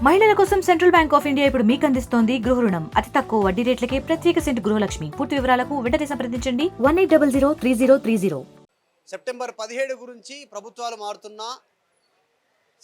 మహిళల కోసం central bank of India ఇప్పుడు మీకు అందిస్తోంది గృహ రుణం. అతి తక్కువ వడ్డీ రేట్లకే ప్రత్యేక సెంటు గృహలక్ష్మి. పూర్తి వివరాలకు వెంటనే సంప్రదించండి 18003030. సెప్టెంబర్ 17 గురించి ప్రభుత్వాలు మారుతున్నా,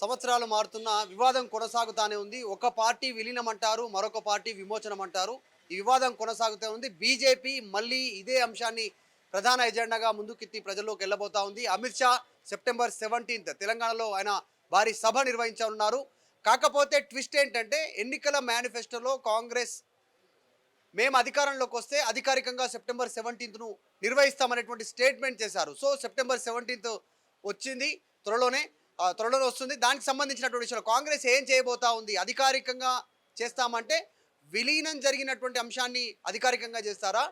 సంవత్సరాలు మారుతున్నా వివాదం కొనసాగుతానే ఉంది. ఒక పార్టీ విలీనం అంటారు, మరొక పార్టీ విమోచనం అంటారు. ఈ వివాదం కొనసాగుతూ ఉంది. బీజేపీ మళ్ళీ ఇదే అంశాన్ని ప్రధాన ఎజెండాగా ముందుకెత్తి ప్రజల్లోకి వెళ్ళబోతా ఉంది. అమిత్ షా సెప్టెంబర్ 17 తెలంగాణలో ఆయన భారీ సభ నిర్వహించనున్నారు. కాకపోతే ట్విస్ట్ ఏంటంటే ఎన్నికల మేనిఫెస్టోలో కాంగ్రెస్ మేము అధికారంలోకి వస్తే అధికారికంగా సెప్టెంబర్ 17ను నిర్వహిస్తామనేటువంటి స్టేట్మెంట్ చేశారు. సో సెప్టెంబర్ 17 వచ్చింది, త్వరలోనే వస్తుంది. దానికి సంబంధించినటువంటి విషయాలు కాంగ్రెస్ ఏం చేయబోతా ఉంది, అధికారికంగా చేస్తామంటే విలీనం జరిగినటువంటి అంశాన్ని అధికారికంగా చేస్తారా,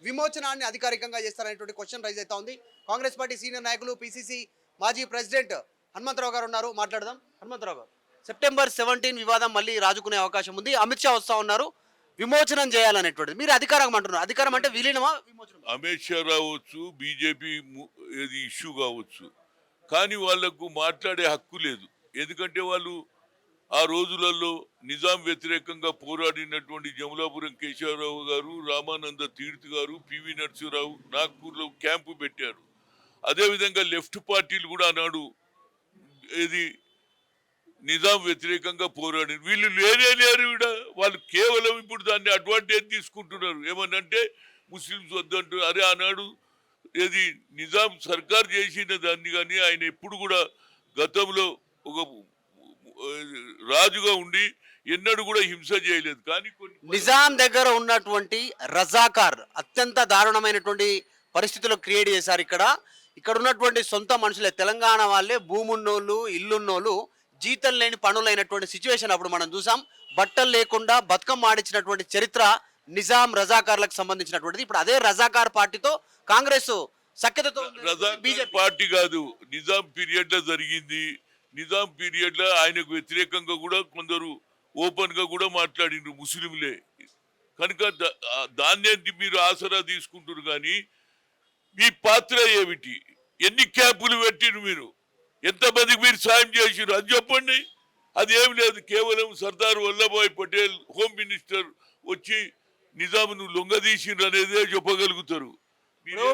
విమోచనాన్ని అధికారికంగా చేస్తారనేటువంటి క్వశ్చన్ రైజ్ అవుతా ఉంది. కాంగ్రెస్ పార్టీ సీనియర్ నాయకులు పిసిసి మాజీ ప్రెసిడెంట్ హనుమంతరావు గారు ఉన్నారు, మాట్లాడదాం. హనుమంతరావు గారు, సెప్టెంబర్ 17 వివాదం మళ్ళీ రాజుకునే అవకాశం ఉంది. అమిత్ షా వస్తూ ఉన్నారు, విమోచనం చేయాలనేటువంటిది. మీరు అధికారం అంటున్నారు, అధికారం అంటే విలీనమా విమోచనం? అమిత్ షా రావచ్చు, బీజేపీ ఏది ఇష్యూ కావచ్చు, కానీ వాళ్లకు మాట్లాడే హక్కు లేదు. ఎందుకంటే వాళ్ళు ఆ రోజులలో నిజాం వ్యతిరేకంగా పోరాడినటువంటి జమలాపురం కేశవరావు గారు, రామానంద తీర్థ్ గారు, పివి నరసింహరావు నాగ్పూర్లో క్యాంపు పెట్టారు. అదేవిధంగా లెఫ్ట్ పార్టీలు కూడా ఆనాడు ఏది నిజాం వ్యతిరేకంగా పోరాడి వీళ్ళు లేరు ఇక్కడ. వాళ్ళు కేవలం ఇప్పుడు దాన్ని అడ్వాంటేజ్ తీసుకుంటున్నారు. ఏమనంటే ముస్లిమ్స్ వద్దంటారు. అరే ఆనాడు ఏది నిజాం సర్కార్ చేసిన దాన్ని, కానీ ఆయన ఎప్పుడు కూడా గతంలో ఒక రాజుగా ఉండి ఎన్నడూ కూడా హింస చేయలేదు. కానీ నిజాం దగ్గర ఉన్నటువంటి రజాకార్ అత్యంత దారుణమైనటువంటి పరిస్థితులు క్రియేట్ చేశారు. ఇక్కడ ఉన్నటువంటి సొంత మనుషులే, తెలంగాణ వాళ్ళే, భూమున్నోళ్ళు, ఇల్లున్నోళ్ళు జీతం లేని పనులైనటువంటి సిచ్యువేషన్ అప్పుడు మనం చూసాం. బట్టలు లేకుండా బతుకమ్మ ఆడించినటువంటి చరిత్ర నిజాం రజాకార్లకు సంబంధించినటువంటిది. ఇప్పుడు అదే రజాకార్ పార్టీతో కాంగ్రెస్ సఖ్యతతో. రజాకార్ పార్టీ కాదు, నిజాం పీరియడ్ లో జరిగింది. నిజాం పీరియడ్ లో ఆయనకు వ్యతిరేకంగా కూడా కొందరు ఓపెన్ గా కూడా మాట్లాడిండ్రు ముస్లింలే. కనుక దాన్నే మీరు ఆసరా తీసుకుంటారు. కానీ మీ పాత్ర ఏమిటి? ఎన్ని క్యాంపులు పెట్టిరు మీరు? ఎంతమందికి మీరు సాయం చేసిరు అది చెప్పండి. అది ఏమి లేదు. కేవలం సర్దార్ వల్లభాయ్ పటేల్ హోమ్ మినిస్టర్ వచ్చి నిజామును లొంగదీసిరు అనేదే చెప్పగలుగుతారు.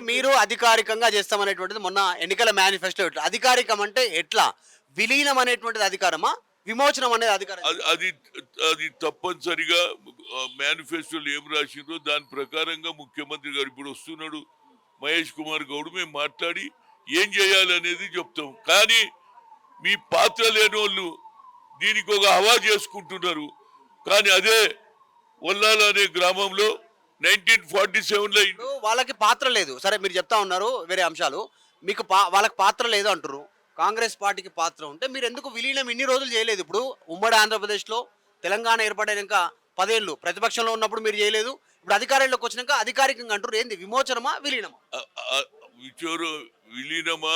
మీరు అధికారికంగా చేస్తామనేటువంటిది మొన్న ఎన్నికల మేనిఫెస్టో. అధికారికం అంటే ఎట్లా? విలీనం అనేటువంటిది అధికారమా, విమోచనం అనేది అధికారం? అది తప్పనిసరిగా మేనిఫెస్టోలో ఏం రాసిందో దాని ప్రకారంగా ముఖ్యమంత్రి గారు ఇప్పుడు వస్తున్నాడు మహేష్ కుమార్ గౌడ్, మేము మాట్లాడి ఏం చేయాలనేది చెప్తాం. కానీ మీ పాత్ర లేని వాళ్ళు దీనికి ఒక హవా చేసుకుంటున్నారు. కానీ అదే ఒల్లాల అనే గ్రామంలో 1947లో వాళ్ళకి పాత్ర లేదు. సరే, మీరు చెప్తా ఉన్నారు వేరే అంశాలు, మీకు వాళ్ళకి పాత్ర లేదు అంటారు. కాంగ్రెస్ పార్టీకి పాత్ర ఉంటే మీరు ఎందుకు విలీనం ఇన్ని రోజులు చేయలేదు? ఇప్పుడు ఉమ్మడి ఆంధ్రప్రదేశ్లో తెలంగాణ ఏర్పడినాక 10 ఏళ్ళు ప్రతిపక్షంలో ఉన్నప్పుడు మీరు చేయలేదు. ఇప్పుడు అధికారంలోకి వచ్చినాక అధికారికంగా అంటారు. ఏంది విమోచనమా విలీనమా? విలీనమా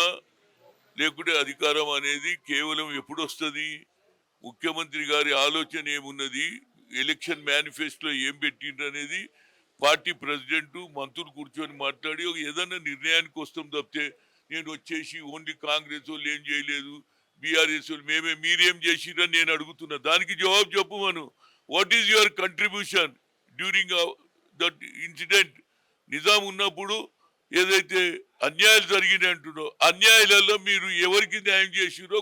లేకుంటే అధికారం అనేది కేవలం ఎప్పుడు వస్తుంది? ముఖ్యమంత్రి గారి ఆలోచన ఏమున్నది, ఎలక్షన్ మేనిఫెస్టోలో ఏం పెట్టిండ్రు అనేది పార్టీ ప్రెసిడెంట్ మంత్రులు కూర్చొని మాట్లాడి ఏదైనా నిర్ణయానికి వస్తాం తప్పితే నేను వచ్చేసి ఓన్లీ కాంగ్రెస్ వాళ్ళు ఏం చేయలేదు, బీఆర్ఎస్ వాళ్ళు మీరేం చేసిరని నేను అడుగుతున్నా. దానికి జవాబు చెప్పమను. What is your contribution during that incident? Nizam ఉన్నప్పుడు ఏదైతే అన్యాయాలు జరిగినాయి అంటున్నో అన్యాయాలలో మీరు ఎవరికి న్యాయం చేసిరో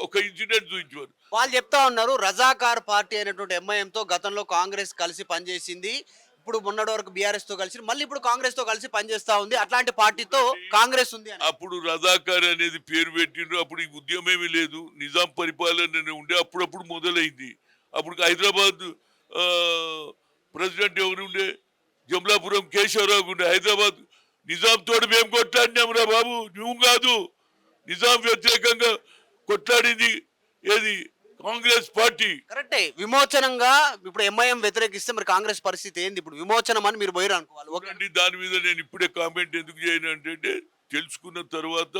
ఒక ఇన్సిడెంట్ చూపించారు. వాళ్ళు చెప్తా ఉన్నారు రజాకార్ పార్టీ అయినటువంటి ఎంఐఎంతో గతంలో కాంగ్రెస్ కలిసి పనిచేసింది, ఇప్పుడు మొన్నటి వరకు బీఆర్ఎస్ తో కలిసి, మళ్ళీ ఇప్పుడు కాంగ్రెస్ తో కలిసి పనిచేస్తా ఉంది, అట్లాంటి పార్టీతో కాంగ్రెస్ ఉంది. అప్పుడు రజాకార్ అనేది పేరు పెట్టిండ్రు. అప్పుడు ఈ ఉద్యమేమీ లేదు, నిజాం పరిపాలన ఉండే. అప్పుడప్పుడు మొదలైంది. అప్పుడు హైదరాబాద్ ప్రెసిడెంట్ ఎవరు ఉండే? జమలాపురం కేశవరావు ఉండే. హైదరాబాద్ నిజాం తోడు మేము కొట్లాడినాం రా బాబు, నువ్వు కాదు. నిజాం వ్యతిరేకంగా కొట్లాడింది ఏది? కాంగ్రెస్ పార్టీ. కరెక్టే. విమోచనంగా ఇప్పుడు ఎంఐఎం వ్యతిరేకిస్తే మరి కాంగ్రెస్ పరిస్థితి ఏంది? ఇప్పుడు విమోచనం అని మీరు పోయారు అనుకోవాలి. దాని మీద నేను ఇప్పుడే కామెంట్ ఎందుకు చేయను అంటే తెలుసుకున్న తర్వాత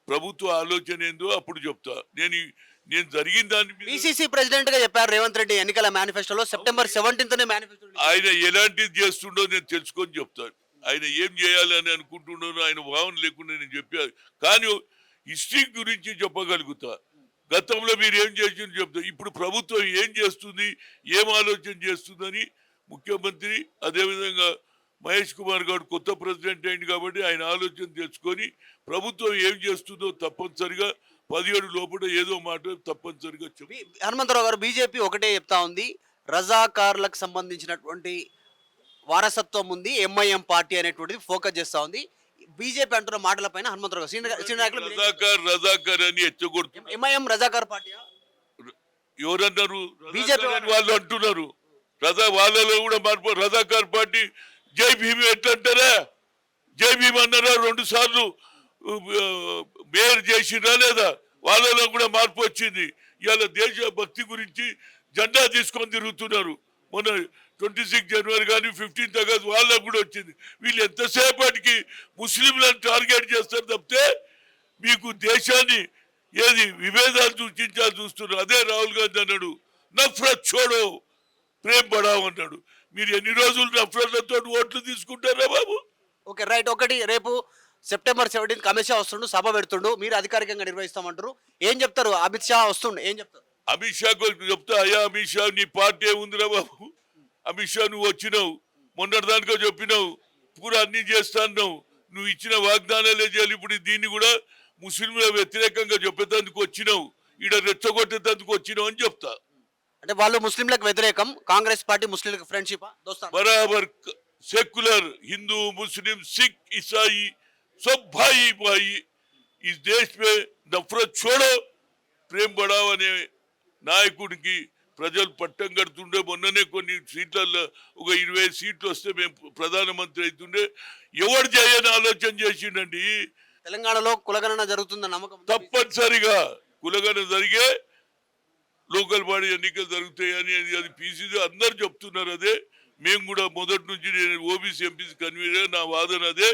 ప్రభుత్వ ఆలోచన ఏందో అప్పుడు చెప్తా. నేను జరిగిన దాని మీద పిసిసి ప్రెసిడెంట్ గా చెప్పారు రేవంత్ రెడ్డి ఎన్నికల మేనిఫెస్టోలో సెప్టెంబర్ 17 మేనిఫెస్టో. ఆయన ఎలాంటిది చేస్తుండో నేను తెలుసుకొని చెప్తాను. ఆయన ఏం చేయాలని అనుకుంటున్నారో ఆయన భావన లేకుండా నేను చెప్పాను. కానీ హిస్టరీ గురించి చెప్పగలుగుతా. గతంలో మీరు ఏం చేసింది చెప్తారు. ఇప్పుడు ప్రభుత్వం ఏం చేస్తుంది, ఏం ఆలోచన చేస్తుందని ముఖ్యమంత్రి అదేవిధంగా మహేష్ కుమార్ గారు కొత్త ప్రెసిడెంట్ అయింది కాబట్టి ఆయన ఆలోచన తెచ్చుకొని ప్రభుత్వం ఏం చేస్తుందో తప్పనిసరిగా 17 లోపల ఏదో మాట తప్పనిసరిగా చెప్పి హనుమంతరావు గారు, బీజేపీ ఒకటే చెప్తా ఉంది, రజాకార్లకు సంబంధించినటువంటి వారసత్వం ఉంది, ఎంఐఎం పార్టీ అనేటువంటిది ఫోకస్ చేస్తా ఉంది. బీజేపీ అంటున్న మాటలపైన హనుమంతరావు గారు, సీనియర్ నాయకులు రజాకార్ అని ఎచ్చగొడుతున్నారు. ఎంఐఎం రజాకార్ పార్టీ ఎవరన్నారు? బీజేపీ వాళ్ళు అంటున్నారు. వాళ్ళలో కూడా మార్పు. రజాకార్ పార్టీ జై భీమ్ ఎట్లా అంటారా? జై భీమ్ అన్నారా? 2 సార్లు మేయర్ చేసిరా లేదా? వాళ్ళలో కూడా మార్పు వచ్చింది. ఇవాళ దేశ భక్తి గురించి జెండా తీసుకొని తిరుగుతున్నారు. మొన్న 26 జనవరి కానీ 15th ఆగస్ట్ వాళ్ళకు కూడా వచ్చింది. వీళ్ళు ఎంతసేపటికి ముస్లింలను టార్గెట్ చేస్తారు తప్పితే మీకు దేశాన్ని ఏది విభేదాలు సూచించాలి చూస్తున్నారు. అదే రాహుల్ గాంధీ అన్నాడు, నఫరత్ చోడో ప్రేమ్ బడావ్ అన్నాడు. మీరు ఎన్ని రోజులు నఫరత్లతో ఓట్లు తీసుకుంటారా బాబు? Okay right. ఒకటి, రేపు సెప్టెంబర్ 17 అమిత్ షా వస్తుండు, సభ పెడుతుండు, మీరు అధికారికంగా నిర్వహిస్తామంటారు. ఏం చెప్తారు? అమిత్ షా వస్తుండు, ఏం చెప్తారు? అమిత్ షా చెప్తా, అయ్యా అమిత్ షా నీ పార్టీ ఏముందిరా బాబు? అమిత్ షా నువ్వు వచ్చినావు, మొన్నటిదానికో చెప్పినావు, పూరా అన్ని చేస్తాను, నువ్వు ఇచ్చిన వాగ్దానాలే చేయాలి. ఇప్పుడు దీన్ని కూడా ముస్లింల వ్యతిరేకంగా చెప్పేందుకు వచ్చినావు, ఈడ రెచ్చగొట్టేందుకు వచ్చినావు అని చెప్తా. అంటే వాళ్ళు ముస్లింలకు వ్యతిరేకం, కాంగ్రెస్ పార్టీ ముస్లింలకు ఫ్రెండ్షిప్ बराबर सेकुलर हिंदू मुस्लिम सिख ईसाई सब भाई भाई इस देश में नफरत छोड़ो ప్రేమ్ బడావ్ అనే నాయకుడికి ప్రజలు పట్టం కడుతుండే. మొన్ననే కొన్ని సీట్లలో ఒక 20 సీట్లు వస్తే మేము ప్రధానమంత్రి అవుతుండే. ఎవరు చేయని ఆలోచన చేసిండండి. తెలంగాణలో కులగణన జరుగుతుందన్న నమ్మకం తప్పనిసరిగా కులగణన జరిగే లోకల్ బాడీ ఎన్నికలు జరుగుతాయని అది పీసీసీ అందరు చెప్తున్నారు. అదే మేము కూడా మొదటి నుంచి నేను ఓబీసీ ఎంపీసీ కన్వీనర్, నా వాదన అదే.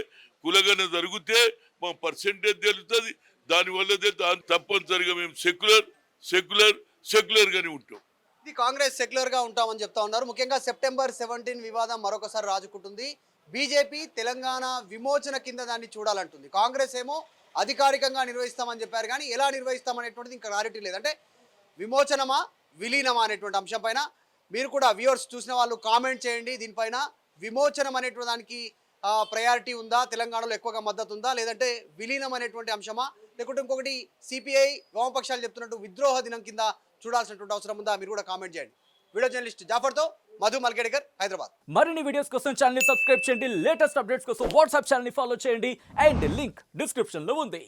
కులగణన జరిగితే మా పర్సెంటేజ్ తెలుస్తుంది, దానివల్ల తప్పనిసరిగా మేము సెక్యులర్ గానే ఉంటాం. ఇది కాంగ్రెస్ సెక్యులర్ గా ఉంటామని చెప్తా ఉన్నారు. ముఖ్యంగా సెప్టెంబర్ 17 వివాదం మరొకసారి రాజుకుంటుంది. బీజేపీ తెలంగాణ విమోచన కింద దాన్ని చూడాలంటుంది. కాంగ్రెస్ ఏమో అధికారికంగా నిర్వహిస్తామని చెప్పారు, కానీ ఎలా నిర్వహిస్తామనేటువంటిది ఇంకా క్లారిటీ లేదు. అంటే విమోచనమా విలీనమా అనేటువంటి అంశం పైన మీరు కూడా వ్యూవర్స్ చూసిన వాళ్ళు కామెంట్ చేయండి. దీనిపైన విమోచనం అనేటువంటి దానికి ప్రయారిటీ ఉందా, తెలంగాణలో ఎక్కువగా మద్దతు ఉందా, లేదంటే విలీనం అనేటువంటి అంశమా, లేకుంటే ఇంకొకటి సిపిఐ వామపక్షాలు చెప్తున్నట్టు విద్రోహ దినం కింద చూడాల్సినటువంటి అవసరం ఉందా, మీరు కూడా కామెంట్ చేయండి. వీడియో జర్నలిస్ట్ జాఫర్తో మధు మల్కేడ్కర్, హైదరాబాద్. మరిన్ని వీడియోస్ కోసం ఛానల్ ని సబ్స్క్రైబ్ చేయండి, లేటెస్ట్ అప్డేట్స్ కోసం వాట్సాప్ ఛానల్ ని ఫాలో చేయండి, అండ్ లింక్ డిస్క్రిప్షన్ లో ఉంది.